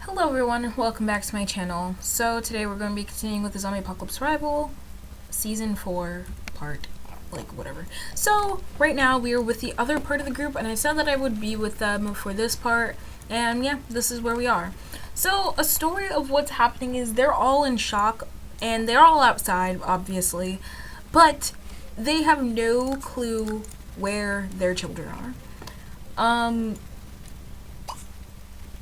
Hello everyone, welcome back to my channel. So today we're going to be continuing with the Zombie Apocalypse Survival, Season 4, part, whatever. So, right now we are with the other part of the group, and I said that I would be with them for this part, and yeah, this is where we are. So, a story of what's happening is they're all in shock, and they're all outside, obviously, but they have no clue where their children are.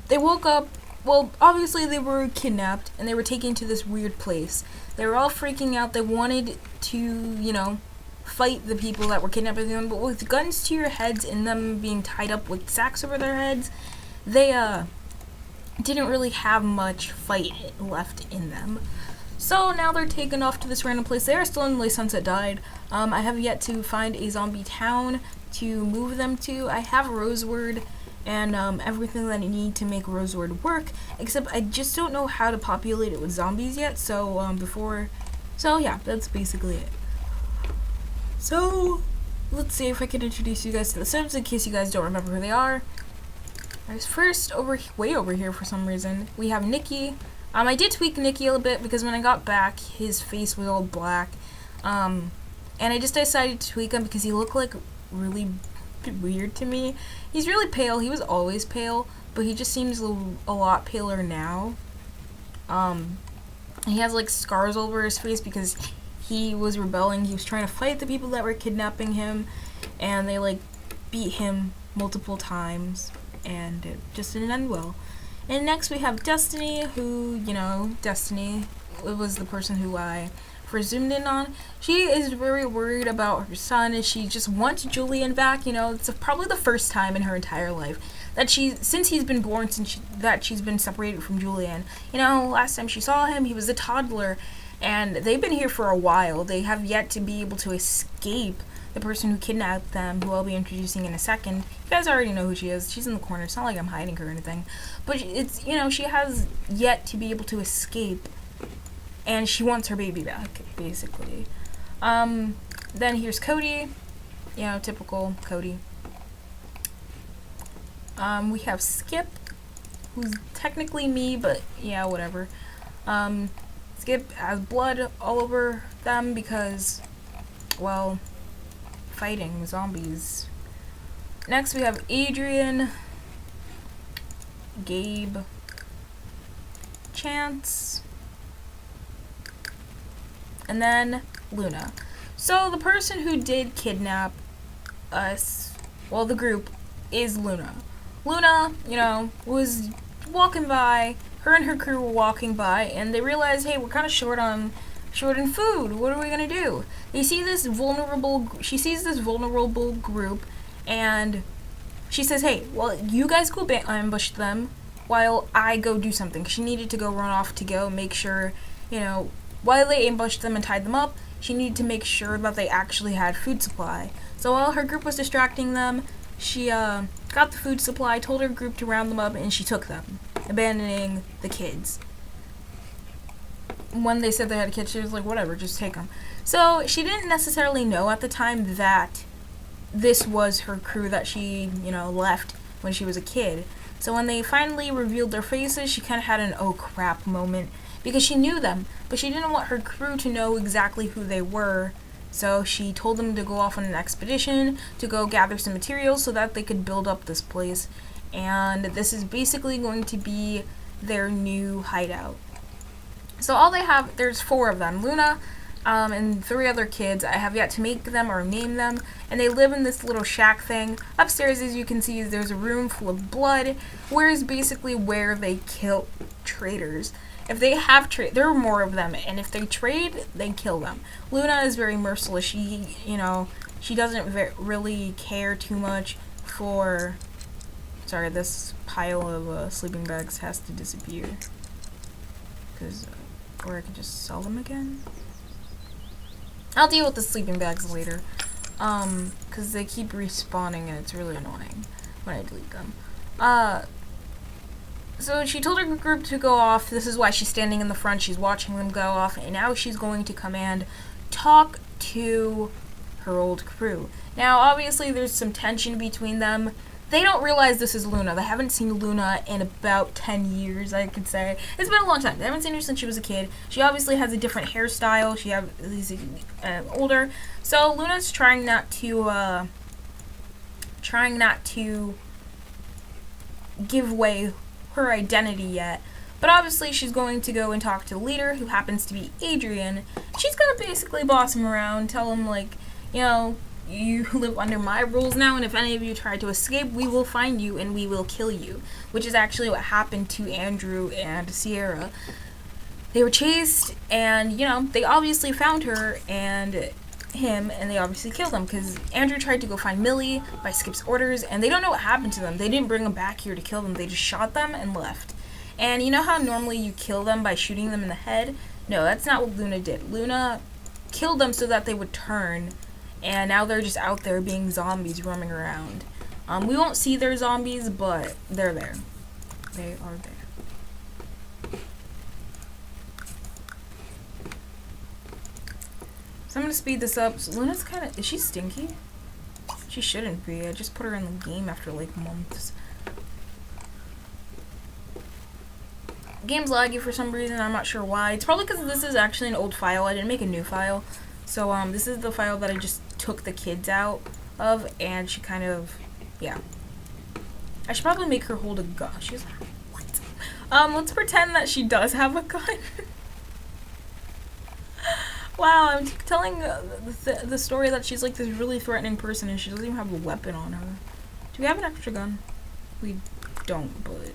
They woke up. Well, obviously they were kidnapped and they were taken to this weird place. They were all freaking out. They wanted to, fight the people that were kidnapping them, but with guns to your heads and them being tied up with sacks over their heads, they didn't really have much fight left in them. So now they're taken off to this random place. They are still in Le Sunset Died. I have yet to find a zombie town to move them to. I have Roseward and everything that I need to make Roseward work, except I just don't know how to populate it with zombies yet, so yeah, that's basically it. So, let's see if I can introduce you guys to the Sims in case you guys don't remember who they are. There's first, way over here for some reason, we have Nikki. I did tweak Nikki a little bit because when I got back, his face was all black, and I just decided to tweak him because he looked like really weird to me. He's really pale. He was always pale, but he just seems a lot paler now. He has like scars all over his face because he was rebelling. He was trying to fight the people that were kidnapping him, and they like beat him multiple times, and it just didn't end well. And next we have Destiny, who, Destiny was the person who I first zoomed in on. She is very worried about her son, and she just wants Julian back. It's probably the first time in her entire life that since he's been born, that she's been separated from Julian. Last time she saw him, he was a toddler, and they've been here for a while. They have yet to be able to escape the person who kidnapped them, who I'll be introducing in a second. You guys already know who she is. She's in the corner. It's not like I'm hiding her or anything. But it's, she has yet to be able to escape, and she wants her baby back, basically. Then here's Cody. Typical Cody. We have Skip, who's technically me, but yeah, whatever. Skip has blood all over them because, well, fighting zombies. Next we have Adrian, Gabe, Chance, and then Luna. So the person who did kidnap us, well, the group, is Luna. Luna, was walking by. Her and her crew were walking by, and they realized, hey, we're kind of short in food. What are we gonna do? She sees this vulnerable group, and she says, hey, well, you guys go ambush them while I go do something. She needed to go run off to go make sure, while they ambushed them and tied them up, she needed to make sure that they actually had food supply. So while her group was distracting them, she got the food supply, told her group to round them up, and she took them, abandoning the kids. When they said they had a kid, she was like, whatever, just take them. So she didn't necessarily know at the time that this was her crew that she, left when she was a kid. So when they finally revealed their faces, she kind of had an oh crap moment, because she knew them, but she didn't want her crew to know exactly who they were. So she told them to go off on an expedition to go gather some materials so that they could build up this place. And this is basically going to be their new hideout. So all they have, there's 4 of them, Luna, and 3 other kids. I have yet to make them or name them, and they live in this little shack thing. Upstairs, as you can see, there's a room full of blood, where is basically where they kill traitors. If they have there are more of them, and if they trade, they kill them. Luna is very merciless. She, she doesn't really care too much for... Sorry, this pile of sleeping bags has to disappear. Or I could just sell them again. I'll deal with the sleeping bags later. Because they keep respawning and it's really annoying when I delete them. So she told her group to go off. This is why she's standing in the front. She's watching them go off. And now she's going to command talk to her old crew. Now, obviously, there's some tension between them. they don't realize this is Luna. They haven't seen Luna in about 10 years, I could say. It's been a long time. They haven't seen her since she was a kid. She obviously has a different hairstyle. She's older. So Luna's trying not to give away her identity yet. But obviously she's going to go and talk to the leader, who happens to be Adrian. She's going to basically boss him around, tell him, like, you know, you live under my rules now, and if any of you try to escape, we will find you and we will kill you. Which is actually what happened to Andrew and Sierra. They were chased, and, you know, they obviously found her and him, and they obviously killed him, because Andrew tried to go find Millie by Skip's orders, and they don't know what happened to them. They didn't bring them back here to kill them. They just shot them and left. And you know how normally you kill them by shooting them in the head? No, that's not what Luna did. Luna killed them so that they would turn, and now they're just out there being zombies roaming around. We won't see their zombies, but they're there. They are there. So I'm gonna speed this up. So Luna's is she stinky? She shouldn't be. I just put her in the game after like months. Game's laggy for some reason. I'm not sure why. It's probably because this is actually an old file. I didn't make a new file. So this is the file that I just took the kids out of, and she kind of, yeah. I should probably make her hold a gun. She's what? Let's pretend that she does have a gun. Wow, I'm telling the story that she's like this really threatening person, and she doesn't even have a weapon on her. Do we have an extra gun? We don't, but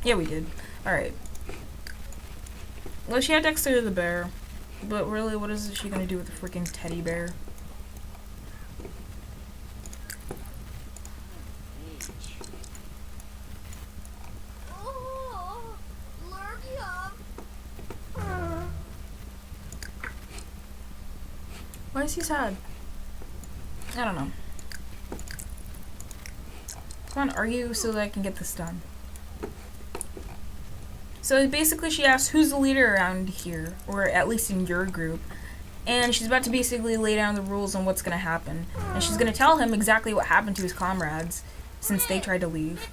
yeah, we did. Alright. Well, she had Dexter the bear, but really, what is she gonna do with a freaking teddy bear? Why is he sad? I don't know. Come on, argue so that I can get this done. So basically she asks, who's the leader around here? Or at least in your group. And she's about to basically lay down the rules on what's going to happen. And she's going to tell him exactly what happened to his comrades since they tried to leave.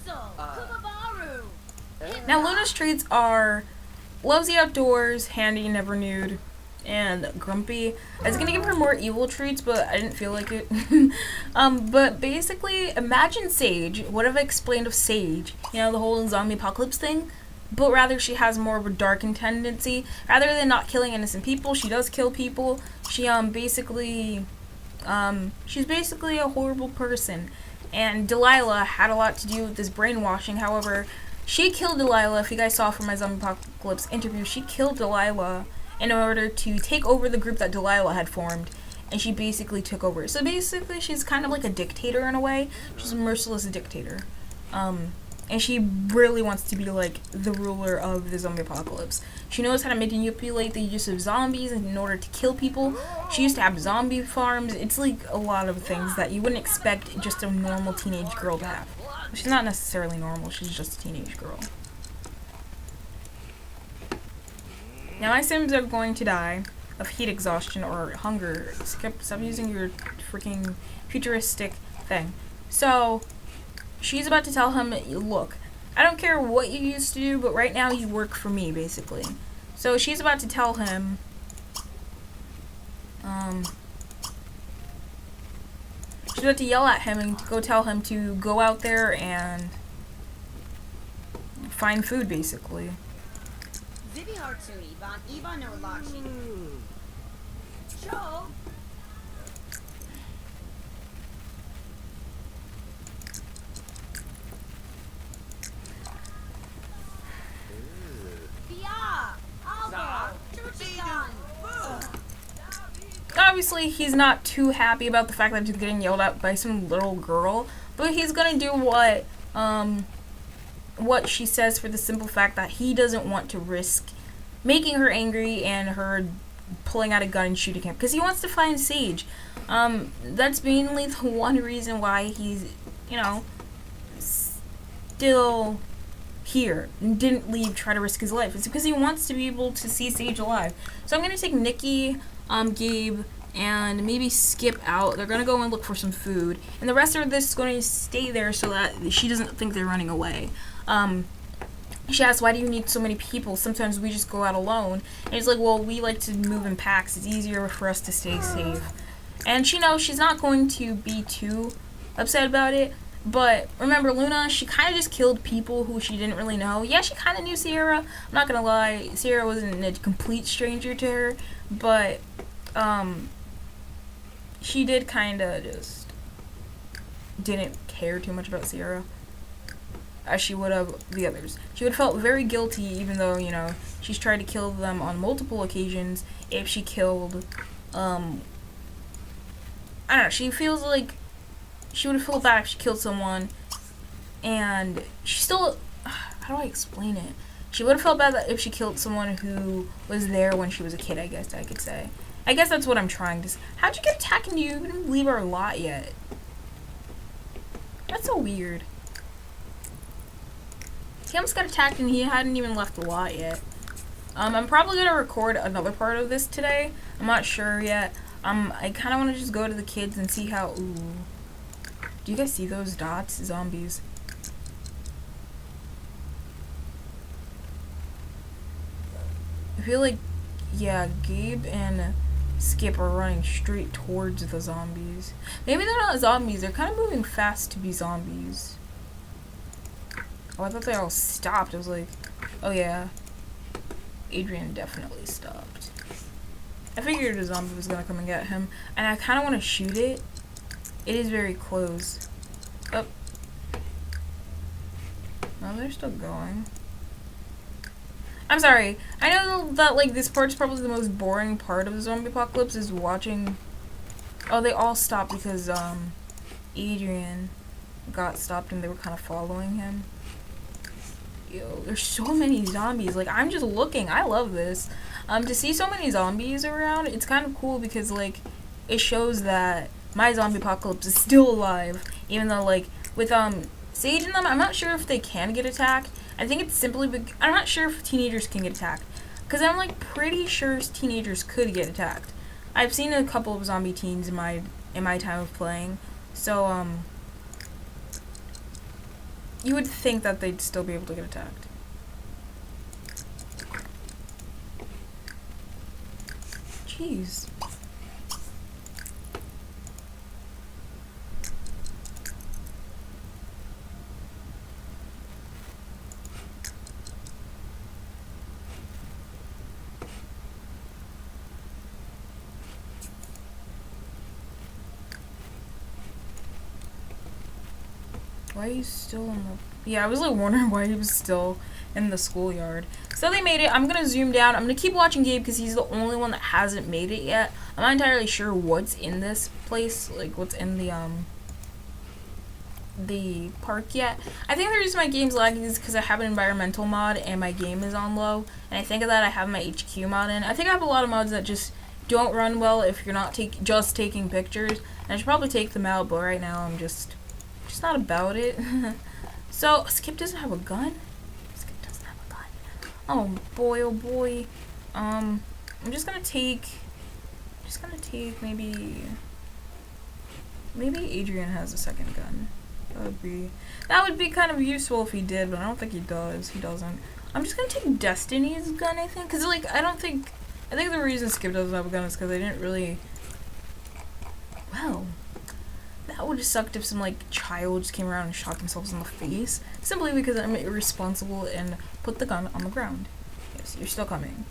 Now Luna's traits are loves the outdoors, handy, never nude, and grumpy. I was going to give her more evil traits, but I didn't feel like it. But basically, imagine Sage. What have I explained of Sage? You know, the whole zombie apocalypse thing? But rather she has more of a darkened tendency. Rather than not killing innocent people, she does kill people. She she's basically a horrible person. And Delilah had a lot to do with this brainwashing. However, she killed Delilah. If you guys saw from my zombie apocalypse interview, she killed Delilah in order to take over the group that Delilah had formed. And she basically took over. So basically she's kind of like a dictator in a way. She's a merciless dictator. And she really wants to be like the ruler of the zombie apocalypse. She knows how to manipulate the use of zombies in order to kill people. She used to have zombie farms. It's like a lot of things that you wouldn't expect just a normal teenage girl to have. She's not necessarily normal, she's just a teenage girl. Now my Sims are going to die of heat exhaustion or hunger. Stop using your freaking futuristic thing. So she's about to tell him, look, I don't care what you used to do, but right now you work for me, basically. So she's about to tell him, she's about to yell at him and go tell him to go out there and find food, basically. Obviously, he's not too happy about the fact that he's getting yelled at by some little girl, but he's gonna do what she says for the simple fact that he doesn't want to risk making her angry and her pulling out a gun and shooting him, because he wants to find Sage. That's mainly the one reason why he's, you know, still here and didn't leave, try to risk his life. It's because he wants to be able to see Sage alive. So I'm gonna take Nikki, Gabe, and maybe skip out. They're gonna go and look for some food, and the rest of this is going to stay there so that she doesn't think they're running away. She asks, why do you need so many people? Sometimes we just go out alone. And he's like, well, we like to move in packs. It's easier for us to stay safe. And she knows she's not going to be too upset about it. But remember, Luna, she kind of just killed people who she didn't really know. Yeah, she kind of knew Sierra. I'm not going to lie. Sierra wasn't a complete stranger to her. But she did kind of just didn't care too much about Sierra as she would have the others. She would have felt very guilty, even though, you know, she's tried to kill them on multiple occasions. If she killed, I don't know, she feels like she would have felt bad if she killed someone, and she still, how do I explain it? She would have felt bad that if she killed someone who was there when she was a kid, I guess I could say. I guess that's what I'm trying to say. How'd you get attacked and you didn't leave our lot yet? That's so weird. He almost got attacked and he hadn't even left the lot yet. I'm probably going to record another part of this today. I'm not sure yet. I kind of want to just go to the kids and see how... Ooh. Do you guys see those dots? Zombies. I feel like, yeah, Gabe and Skip are running straight towards the zombies. Maybe they're not zombies. They're kind of moving fast to be zombies. Oh, I thought they all stopped. I was like, oh yeah. Adrian definitely stopped. I figured a zombie was gonna come and get him. And I kind of want to shoot it. It is very close. Oh. No, they're still going. I'm sorry. I know that, like, this part's probably the most boring part of the zombie apocalypse is watching... Oh, they all stopped because, Adrian got stopped and they were kind of following him. Yo, there's so many zombies. Like, I'm just looking. I love this. To see so many zombies around, it's kind of cool because, like, it shows that my zombie apocalypse is still alive. Even though, like, with, Sage and them, I'm not sure if they can get attacked. I think it's simply I'm not sure if teenagers can get attacked. Because I'm, like, pretty sure teenagers could get attacked. I've seen a couple of zombie teens in my time of playing. So, you would think that they'd still be able to get attacked. Jeez. Why are you still in the... Yeah, I was like wondering why he was still in the schoolyard. So they made it. I'm going to zoom down. I'm going to keep watching Gabe because he's the only one that hasn't made it yet. I'm not entirely sure what's in this place. Like, what's in the park yet. I think the reason my game's lagging is because I have an environmental mod and my game is on low. And I think of that I have my HQ mod in. I think I have a lot of mods that just don't run well if you're not just taking pictures. And I should probably take them out, but right now I'm just not about it. So, Skip doesn't have a gun? Skip doesn't have a gun. Oh boy, oh boy. I'm just gonna take maybe Adrian has a second gun. That would be kind of useful if he did, but I don't think he does. He doesn't. I'm just gonna take Destiny's gun, I think, because, like, I think the reason Skip doesn't have a gun is because I didn't really... Well... That would have sucked if some, like, child just came around and shot themselves in the face. Simply because I'm irresponsible and put the gun on the ground. Yes, you're still coming.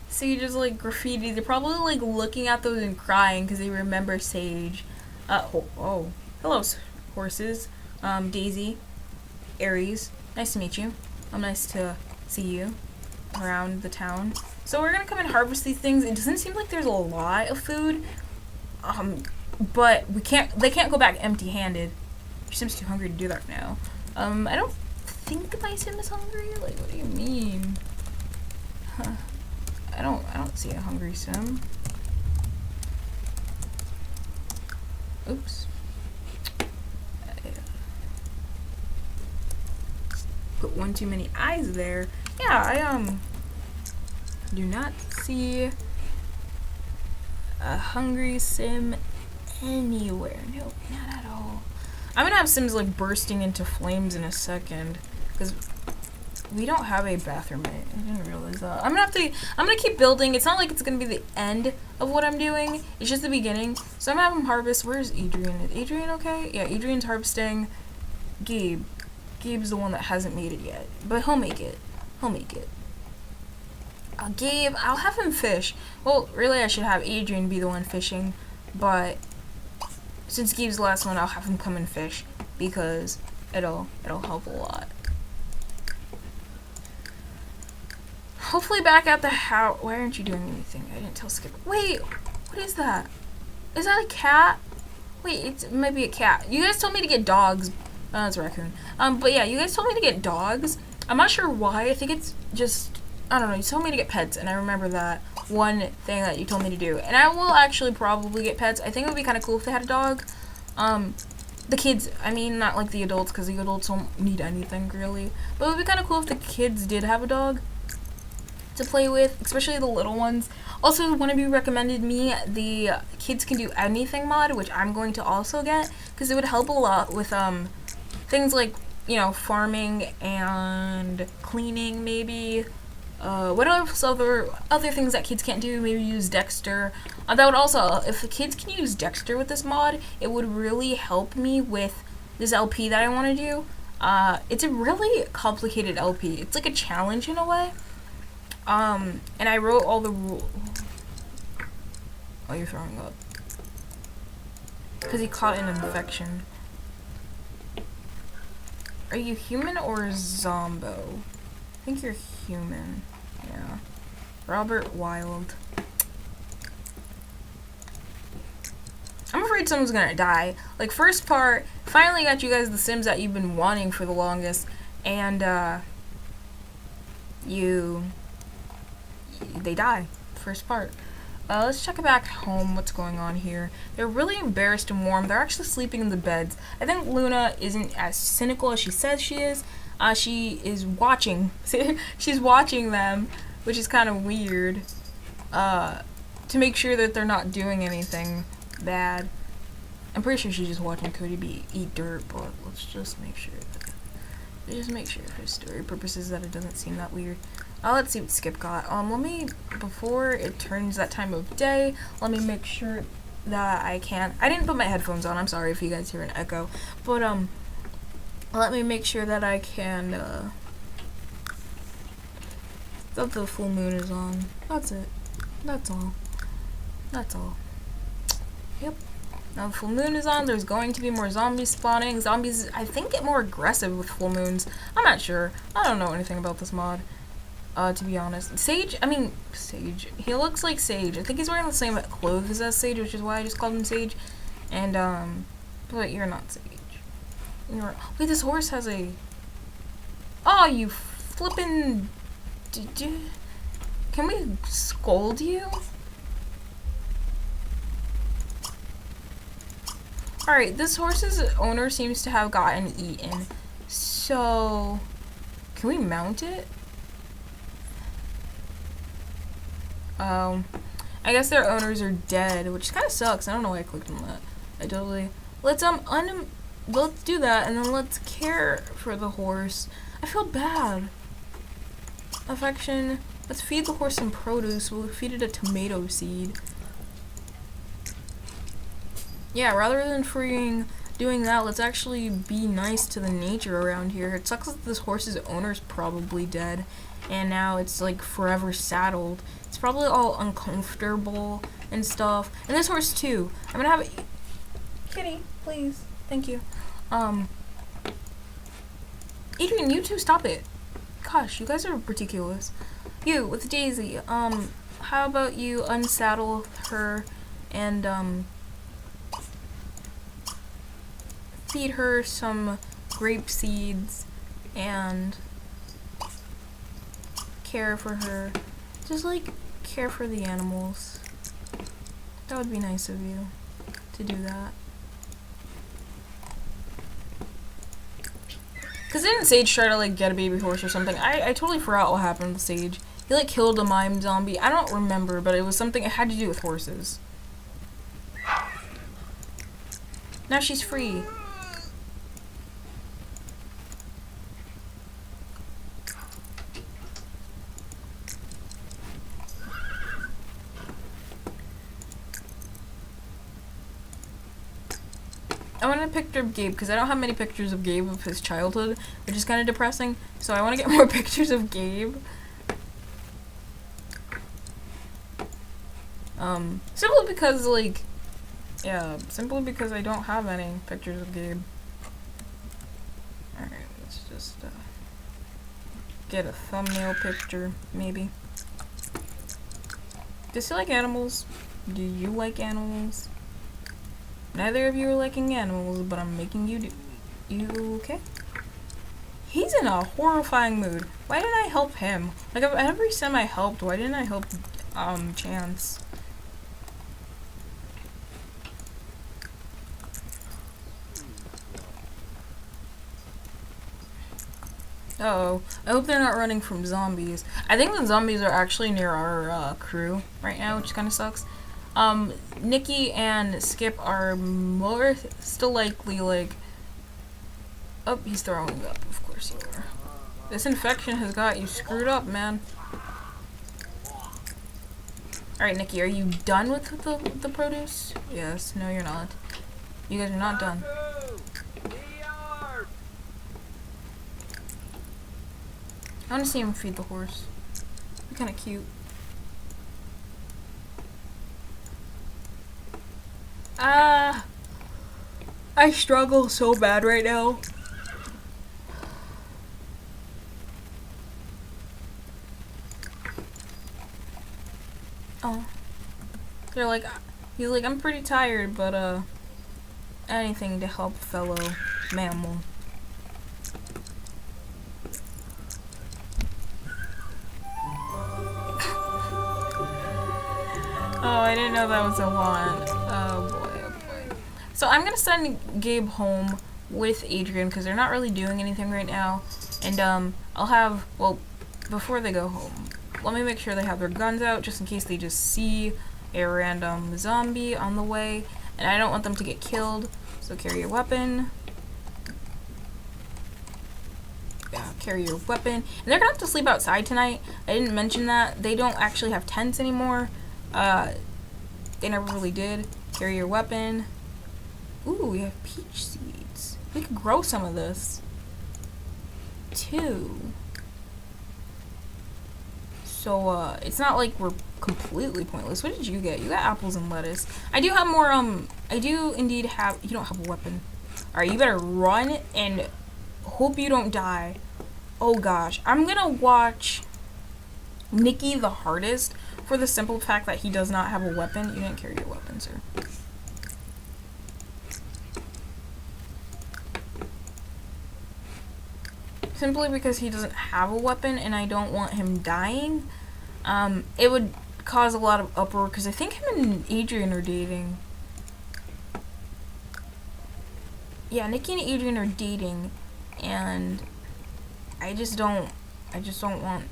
Sage is, like, graffiti. They're probably, like, looking at those and crying because they remember Sage. Hello, horses. Daisy. Aries. Nice to meet you. Nice to see you around the town. So we're gonna come and harvest these things. It doesn't seem like there's a lot of food. But they can't go back empty-handed. Your Sim's too hungry to do that now. I don't think my Sim is hungry. Like, what do you mean? Huh. I don't see a hungry Sim. Oops. Put one too many eyes there. Yeah, I do not see a hungry sim anywhere. No, not at all. I'm gonna have Sims like bursting into flames in a second because we don't have a bathroom. I didn't realize that. I'm gonna keep building. It's not like it's gonna be the end of what I'm doing. It's just the beginning. So I'm gonna have him harvest. Where's Adrian? Is Adrian okay? Yeah, Adrian's harvesting. Gabe's the one that hasn't made it yet, but he'll make it. He'll make it. Gabe, I'll have him fish. Well, really, I should have Adrian be the one fishing, but since Gabe's the last one, I'll have him come and fish because it'll help a lot. Hopefully back at the house. Why aren't you doing anything? I didn't tell Skip. Wait, what is that? Is that a cat? Wait, it might be a cat. You guys told me to get dogs. Oh, it's a raccoon. But yeah, you guys told me to get dogs. I'm not sure why. I think it's just, I don't know. You told me to get pets, and I remember that one thing that you told me to do. And I will actually probably get pets. I think it would be kind of cool if they had a dog. The kids, I mean, not like the adults, because the adults don't need anything, really. But it would be kind of cool if the kids did have a dog to play with, especially the little ones. Also, one of you recommended me the Kids Can Do Anything mod, which I'm going to also get, because it would help a lot with things like, you know, farming and cleaning, maybe. What else other things that kids can't do? Maybe use Dexter. That would also, if the kids can use Dexter with this mod, it would really help me with this LP that I want to do. It's a really complicated LP. It's like a challenge in a way. And I wrote all the rules. Oh, you're throwing up. Because he caught an infection. Are you human or zombo? I think you're human. Yeah. Robert Wild. I'm afraid someone's gonna die. Like, first part, finally got you guys the Sims that you've been wanting for the longest. And, they die. First part. Let's check it back home, what's going on here. They're really embarrassed and warm. They're actually sleeping in the beds. I think Luna isn't as cynical as she says she is. She is watching. She's watching them, which is kind of weird. To make sure that they're not doing anything bad. I'm pretty sure she's just watching Cody eat dirt, but let's just make sure for story purposes that it doesn't seem that weird. Let's see what Skip got. Let me, before it turns that time of day, let me make sure that I didn't put my headphones on. I'm sorry if you guys hear an echo. But, let me make sure that I can, that the full moon is on. That's it. That's all. That's all. Yep. Now the full moon is on. There's going to be more zombies spawning. Zombies, I think, get more aggressive with full moons. I'm not sure. I don't know anything about this mod. To be honest. Sage, he looks like Sage. I think he's wearing the same clothes as Sage, which is why I just called him Sage. And, but you're not Sage. Wait, this horse has a... Oh, you flippin'... Can we scold you? Alright, this horse's owner seems to have gotten eaten. So... Can we mount it? I guess their owners are dead, which kind of sucks. I don't know why I clicked on that. I totally... Let's do that, and then let's care for the horse. I feel bad. Affection. Let's feed the horse some produce. We'll feed it a tomato seed. Yeah, rather than doing that, let's actually be nice to the nature around here. It sucks that this horse's owner's probably dead, and now it's like forever saddled. It's probably all uncomfortable and stuff. And this horse too. I'm gonna have it. Kitty, please. Thank you. Adrian, you two, stop it. Gosh, you guys are ridiculous. You, with Daisy, how about you unsaddle her and, feed her some grape seeds and care for her. Just, like, care for the animals. That would be nice of you to do that. Because didn't Sage try to, like, get a baby horse or something? I totally forgot what happened with Sage. He, like, killed a mime zombie. I don't remember, but it was something, it had to do with horses. Now she's free. I want a picture of Gabe because I don't have many pictures of Gabe of his childhood, which is kind of depressing. So I want to get more pictures of Gabe. Simply because, like, yeah, simply because I don't have any pictures of Gabe. Alright, let's just get a thumbnail picture, maybe. Does he like animals? Do you like animals? Neither of you are liking animals, but I'm making you do. You okay? He's in a horrifying mood. Why didn't I help him? Like, every time I helped, why didn't I help, Chance? Uh-oh. I hope they're not running from zombies. I think the zombies are actually near our, crew right now, which kind of sucks. Nikki and Skip are more still likely, like... Oh, he's throwing up. Of course you are. This infection has got you screwed up, man. Alright, Nikki, are you done with the produce? Yes. No, you're not. You guys are not done. I want to see him feed the horse. Be kind of cute. I struggle so bad right now. Oh. They're like, he's like, I'm pretty tired, but, anything to help fellow mammal. Oh, I didn't know that was a wand. Oh boy, oh boy. So I'm gonna send Gabe home with Adrian because they're not really doing anything right now. And I'll have, well, before they go home, let me make sure they have their guns out just in case they just see a random zombie on the way. And I don't want them to get killed, so carry your weapon. Yeah, carry your weapon. And they're gonna have to sleep outside tonight. I didn't mention that. They don't actually have tents anymore. They never really did. Carry your weapon. Ooh, we have peach seeds. We could grow some of this. 2. So, it's not like we're completely pointless. What did you get? You got apples and lettuce. I do have more, I do indeed have, you don't have a weapon. Alright, you better run and hope you don't die. Oh gosh. I'm gonna watch Nikki the hardest for the simple fact that he does not have a weapon. You didn't carry your weapon, sir. Simply because he doesn't have a weapon and I don't want him dying. It would cause a lot of uproar because I think him and Adrian are dating. Yeah, Nikki and Adrian are dating and I just don't want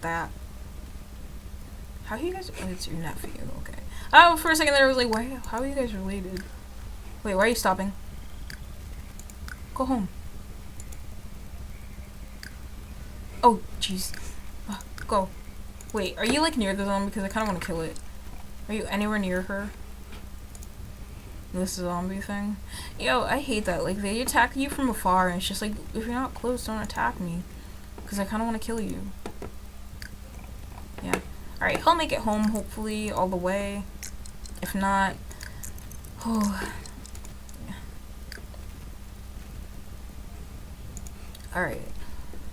that. How are you guys? Oh, it's your nephew. Okay. Oh, for a second there I was like, why? How are you guys related? Wait, why are you stopping? Go home. Oh, jeez. Go. Wait, are you like near the zombie? Because I kind of want to kill it. Are you anywhere near her? This zombie thing? Yo, I hate that. Like, they attack you from afar and it's just like, if you're not close, don't attack me. Because I kind of want to kill you. Yeah. Alright, he'll make it home, hopefully, all the way. If not... Oh. Yeah. Alright.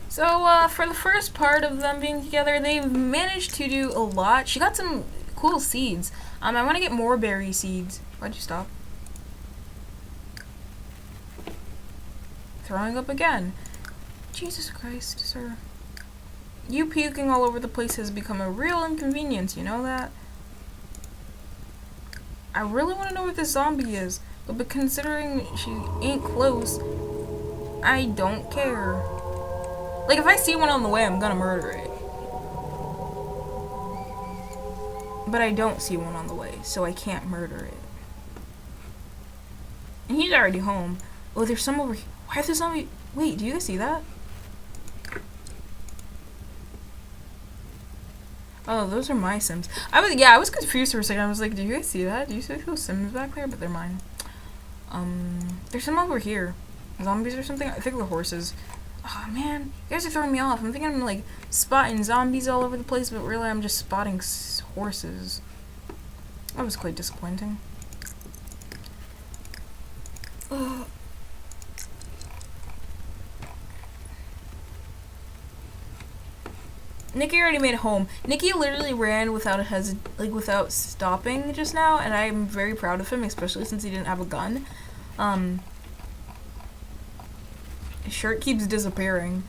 So, for the first part of them being together, they've managed to do a lot. She got some cool seeds. I want to get more berry seeds. Why'd you stop? Throwing up again. Jesus Christ, sir. You puking all over the place has become a real inconvenience, you know that? I really want to know what this zombie is, but considering she ain't close, I don't care. Like, if I see one on the way, I'm gonna murder it. But I don't see one on the way, so I can't murder it. And he's already home. Oh, there's some over here. Why is there zombie? Wait, do you guys see that? Oh, those are my Sims. I was confused for a second. I was like, do you guys see that? Do you see those Sims back there? But they're mine. There's some over here. Zombies or something? I think they're horses. Oh man, you guys are throwing me off. I'm thinking I'm like spotting zombies all over the place, but really I'm just spotting horses. That was quite disappointing. Ugh. Nikki already made it home. Nikki literally ran without without stopping just now, and I'm very proud of him, especially since he didn't have a gun. His shirt keeps disappearing.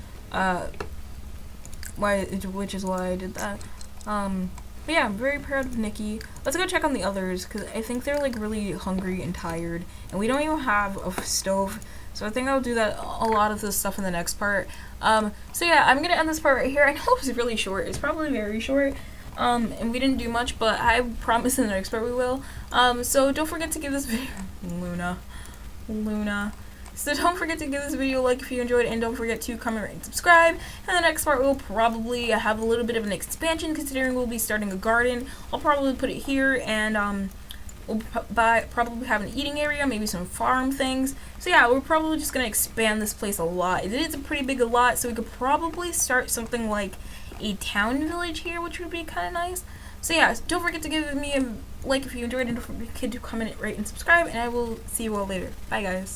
Which is why I did that. But yeah, I'm very proud of Nikki. Let's go check on the others, because I think they're like really hungry and tired, and we don't even have a stove. So I think I'll do that a lot of this stuff in the next part. So yeah, I'm gonna end this part right here. I know it was really short. It's probably very short. And we didn't do much, but I promise in the next part we will. So don't forget to give this video Luna. So don't forget to give this video a like if you enjoyed it, and don't forget to comment, rate, and subscribe. And the next part we'll probably have a little bit of an expansion, considering we'll be starting a garden. I'll probably put it here, and we'll probably have an eating area, maybe some farm things. So yeah, we're probably just gonna expand this place a lot. It is a pretty big lot, so we could probably start something like a town village here, which would be kind of nice. So yeah, don't forget to give me a like if you enjoyed it, and don't forget to comment, rate, and subscribe, and I will see you all later. Bye guys.